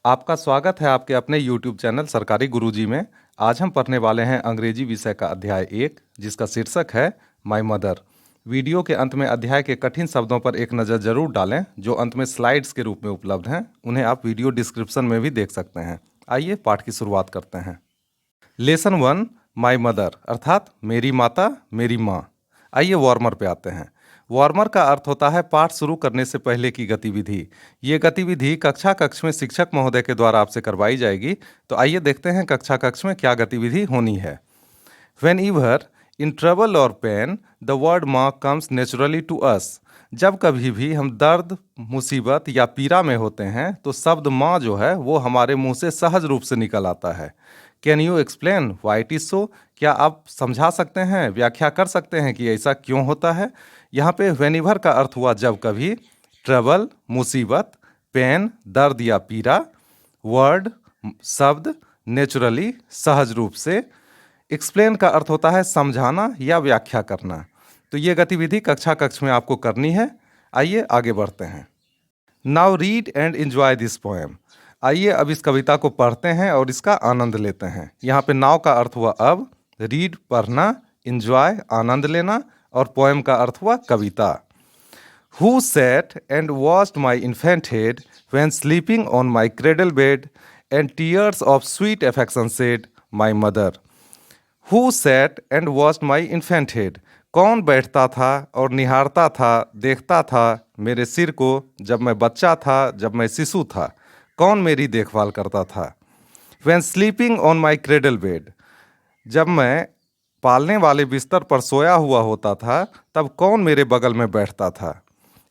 आपका स्वागत है आपके अपने YouTube चैनल सरकारी गुरुजी में। आज हम पढ़ने वाले हैं अंग्रेजी विषय का अध्याय 1, जिसका शीर्षक है माय मदर। वीडियो के अंत में अध्याय के कठिन शब्दों पर एक नज़र जरूर डालें, जो अंत में स्लाइड्स के रूप में उपलब्ध हैं। उन्हें आप वीडियो डिस्क्रिप्शन में भी देख सकते हैं। आइए पाठ की शुरुआत करते हैं। लेसन 1, माय मदर अर्थात मेरी माता, मेरी माँ। आइए वार्मर पे आते हैं। वार्मर का अर्थ होता है पाठ शुरू करने से पहले की गतिविधि। ये गतिविधि कक्ष में शिक्षक महोदय के द्वारा आपसे करवाई जाएगी। तो आइए देखते हैं कक्ष में क्या गतिविधि होनी है। वेन ईवर इन ट्रबल और पेन द वर्ड माँ कम्स नेचुरली टू अस। जब कभी भी हम दर्द, मुसीबत या पीड़ा में होते हैं तो शब्द माँ जो है वो हमारे मुंह से सहज रूप से निकल आता है। Can you explain why it is so? क्या आप समझा सकते हैं, व्याख्या कर सकते हैं कि ऐसा क्यों होता है? यहाँ पे वेनिवर का अर्थ हुआ जब कभी, ट्रबल मुसीबत, पेन दर्द या पीड़ा, वर्ड शब्द, नेचुरली सहज रूप से, एक्सप्लेन का अर्थ होता है समझाना या व्याख्या करना। तो ये गतिविधि कक्ष में आपको करनी है। आइए आगे बढ़ते हैं। Now read and enjoy this poem. आइए अब इस कविता को पढ़ते हैं और इसका आनंद लेते हैं। यहाँ पे नाउ का अर्थ हुआ अब, रीड पढ़ना, एंजॉय आनंद लेना, और पोएम का अर्थ हुआ कविता। Who sat and watched my infant head when sleeping on my cradle bed, and tears of sweet affection said, my mother. Who sat and watched my infant head? कौन बैठता था और निहारता था, देखता था मेरे सिर को जब मैं बच्चा था, जब मैं शिशु था? कौन मेरी देखभाल करता था? When sleeping on my cradle bed, जब मैं पालने वाले बिस्तर पर सोया हुआ होता था, तब कौन मेरे बगल में बैठता था?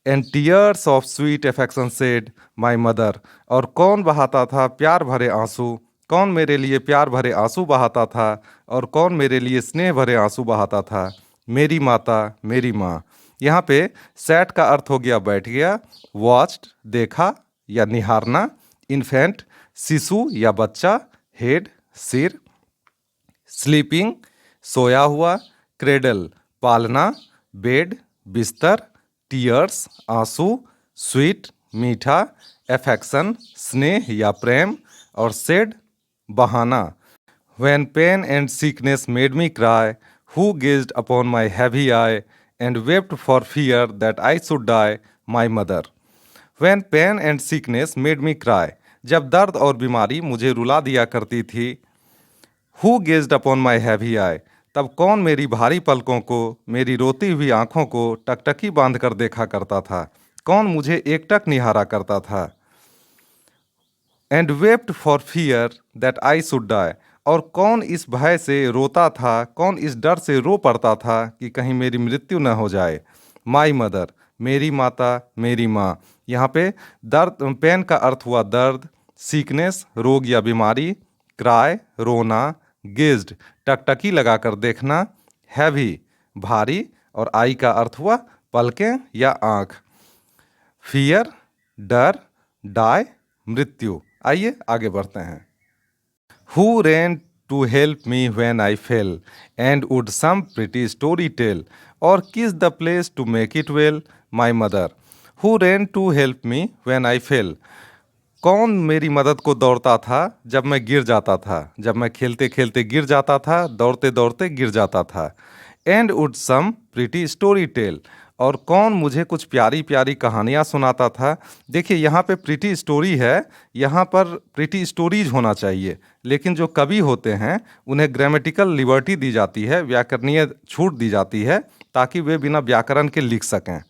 And tears of sweet affection said my mother, और कौन बहाता था प्यार भरे आंसू? कौन मेरे लिए प्यार भरे आंसू बहाता था और कौन मेरे लिए स्नेह भरे आंसू बहाता था? मेरी माता, मेरी माँ। यहाँ पे सैट का अर्थ हो गया बैठ गया, वॉच्ड देखा या निहारना, इन्फेंट शिशु या बच्चा, हेड सिर, स्लीपिंग सोया हुआ, क्रेडल पालना, बेड बिस्तर, टीयर्स आंसू, स्वीट मीठा, एफेक्शन स्नेह या प्रेम, और सेड बहाना। When pain and sickness made me cry, who gazed upon my heavy eye and wept for fear that I should die, my mother. When pain and sickness made me cry, जब दर्द और बीमारी मुझे रुला दिया करती थी, Who gazed upon my heavy eye, तब कौन मेरी भारी पलकों को, मेरी रोती हुई आंखों को टकटकी बांधकर देखा करता था? कौन मुझे एकटक निहारा करता था? And wept for fear that I should die, और कौन इस भय से रोता था, कौन इस डर से रो पड़ता था कि कहीं मेरी मृत्यु न हो जाए? माई मदर मेरी माता, मेरी माँ। यहाँ पे दर्द, पेन का अर्थ हुआ दर्द, सीकनेस रोग या बीमारी, क्राई रोना, गेज्ड टकटकी लगाकर देखना, हैवी भारी, और आई का अर्थ हुआ पलकें या आँख, फियर डर, डाई मृत्यु। आइए आगे बढ़ते हैं। Who ran to help me when I fell, and would some pretty story tell, or kiss the place to make it well, my mother. Who ran to help me when I fell? कौन मेरी मदद को दौड़ता था जब मैं गिर जाता था, जब मैं खेलते खेलते गिर जाता था, दौड़ते दौड़ते गिर जाता था? And would some pretty story tell, और कौन मुझे कुछ प्यारी प्यारी कहानियाँ सुनाता था? देखिए यहाँ पे प्रीटी स्टोरी है, यहाँ पर प्रीटी स्टोरीज होना चाहिए, लेकिन जो कवि होते हैं उन्हें ग्रामेटिकल लिबर्टी दी जाती है, व्याकरणीय छूट दी जाती है, ताकि वे बिना व्याकरण के लिख सकें।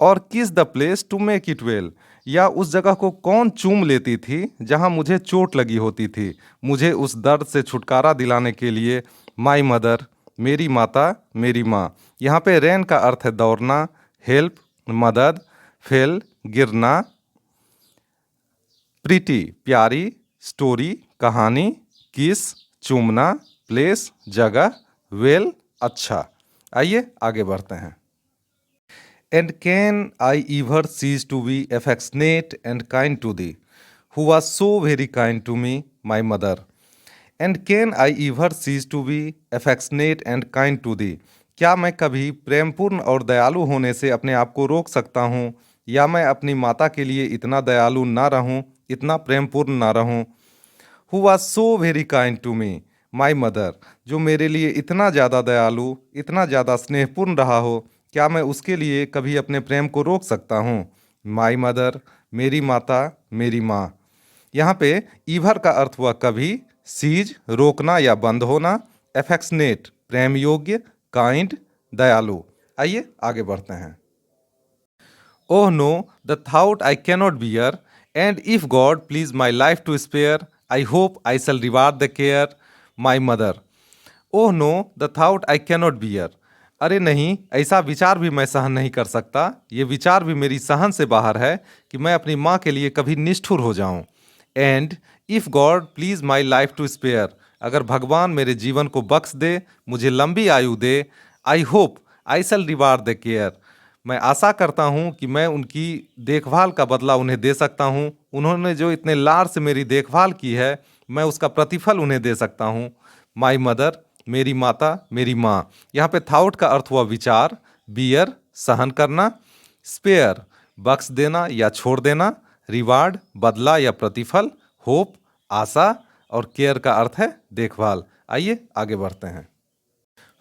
और kiss the place to make it well, या उस जगह को कौन चूम लेती थी जहां मुझे चोट लगी होती थी, मुझे उस दर्द से छुटकारा दिलाने के लिए? माई मदर मेरी माता, मेरी माँ। यहाँ पे रेन का अर्थ है दौड़ना, हेल्प मदद, फेल गिरना, प्रीटी प्यारी, स्टोरी कहानी, किस चूमना, प्लेस जगह, वेल अच्छा। आइए आगे बढ़ते हैं। And can I ever cease to be affectionate and kind to thee, who was so very kind to me, my mother? And can I ever cease to be affectionate and kind to thee? क्या मैं कभी प्रेमपूर्ण और दयालु होने से अपने आप को रोक सकता हूँ, या मैं अपनी माता के लिए इतना दयालु ना रहूँ इतना प्रेमपूर्ण ना रहूं। Who was so very kind to me, my mother, जो मेरे लिए इतना ज़्यादा दयालु, इतना ज़्यादा स्नेहपूर्ण रहा हो, क्या मैं उसके लिए कभी अपने प्रेम को रोक सकता हूँ? माई मदर, मेरी माता, मेरी माँ। यहाँ पे ईवर का अर्थ हुआ कभी, सीज रोकना या बंद होना, एफेक्शनेट प्रेम योग्य, काइंड दयालु। आइए आगे बढ़ते हैं। Oh no, the thought I cannot bear, and if God please my life to spare, I hope I shall reward the care, my mother. Oh no, the thought I cannot bear. अरे नहीं, ऐसा विचार भी मैं सहन नहीं कर सकता, ये विचार भी मेरी सहन से बाहर है कि मैं अपनी माँ के लिए कभी निष्ठुर हो जाऊं। And if God please my life to spare, अगर भगवान मेरे जीवन को बख्श दे, मुझे लंबी आयु दे, I hope I shall reward the care, मैं आशा करता हूँ कि मैं उनकी देखभाल का बदला उन्हें दे सकता हूँ। उन्होंने जो इतने लाड से मेरी देखभाल की है, मैं उसका प्रतिफल उन्हें दे सकता हूँ। माई मदर, मेरी माता, मेरी माँ। यहाँ पे थाउट का अर्थ हुआ विचार, बियर सहन करना, स्पेयर बख्श देना या छोड़ देना, रिवार्ड बदला या प्रतिफल, होप आशा, और केयर का अर्थ है देखभाल। आइए आगे बढ़ते हैं।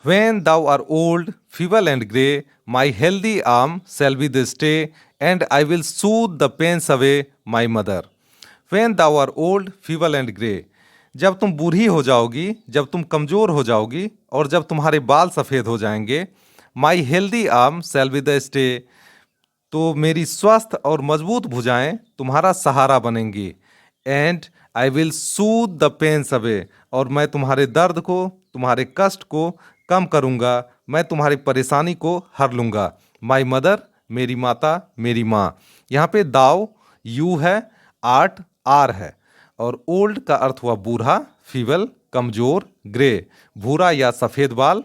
When thou art old, feeble and grey, my healthy arm shall be the stay, and I will soothe the pains away, my mother. When thou art old, feeble and grey, जब तुम बूढ़ी हो जाओगी, जब तुम कमज़ोर हो जाओगी और जब तुम्हारे बाल सफ़ेद हो जाएंगे, my healthy arm shall be the stay, तो मेरी स्वस्थ और मजबूत भुजाएं तुम्हारा सहारा बनेंगी। And I will soothe the pains away, और मैं तुम्हारे दर्द को, तुम्हारे कष्ट को कम करूँगा, मैं तुम्हारी परेशानी को हर लूँगा। माई मदर, मेरी माता, मेरी माँ। यहाँ पे दाव यू है, आर्ट आर है, और ओल्ड का अर्थ हुआ बूढ़ा, फीवल कमज़ोर, ग्रे भूरा या सफ़ेद बाल,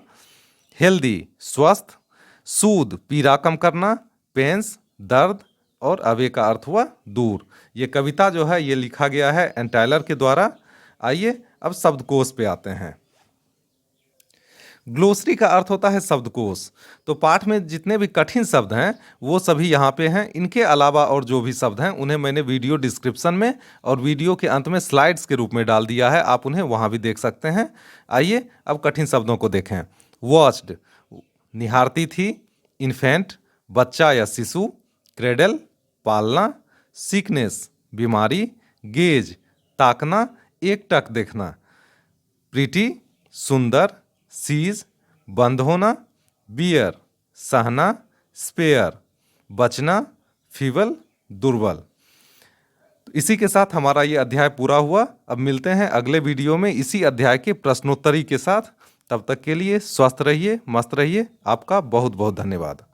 हेल्दी स्वस्थ, सूद पीड़ा कम करना, पेंस दर्द, और अवे का अर्थ हुआ दूर। ये कविता जो है ये लिखा गया है एन टायलर के द्वारा। आइए अब शब्दकोश पे आते हैं। ग्लोसरी का अर्थ होता है शब्दकोश। तो पाठ में जितने भी कठिन शब्द हैं वो सभी यहाँ पे हैं। इनके अलावा और जो भी शब्द हैं उन्हें मैंने वीडियो डिस्क्रिप्शन में और वीडियो के अंत में स्लाइड्स के रूप में डाल दिया है, आप उन्हें वहाँ भी देख सकते हैं। आइए अब कठिन शब्दों को देखें। वॉच्ड निहारती थी, इन्फेंट बच्चा या शिशु, क्रेडल पालना, सिकनेस बीमारी, गेज ताकना, एकटक देखना, प्रीटी सुंदर, सीज बंद होना, बियर सहना, स्पेयर बचना, फीवल दुर्बल। इसी के साथ हमारा ये अध्याय पूरा हुआ। अब मिलते हैं अगले वीडियो में इसी अध्याय के प्रश्नोत्तरी के साथ। तब तक के लिए स्वस्थ रहिए, मस्त रहिए। आपका बहुत बहुत धन्यवाद।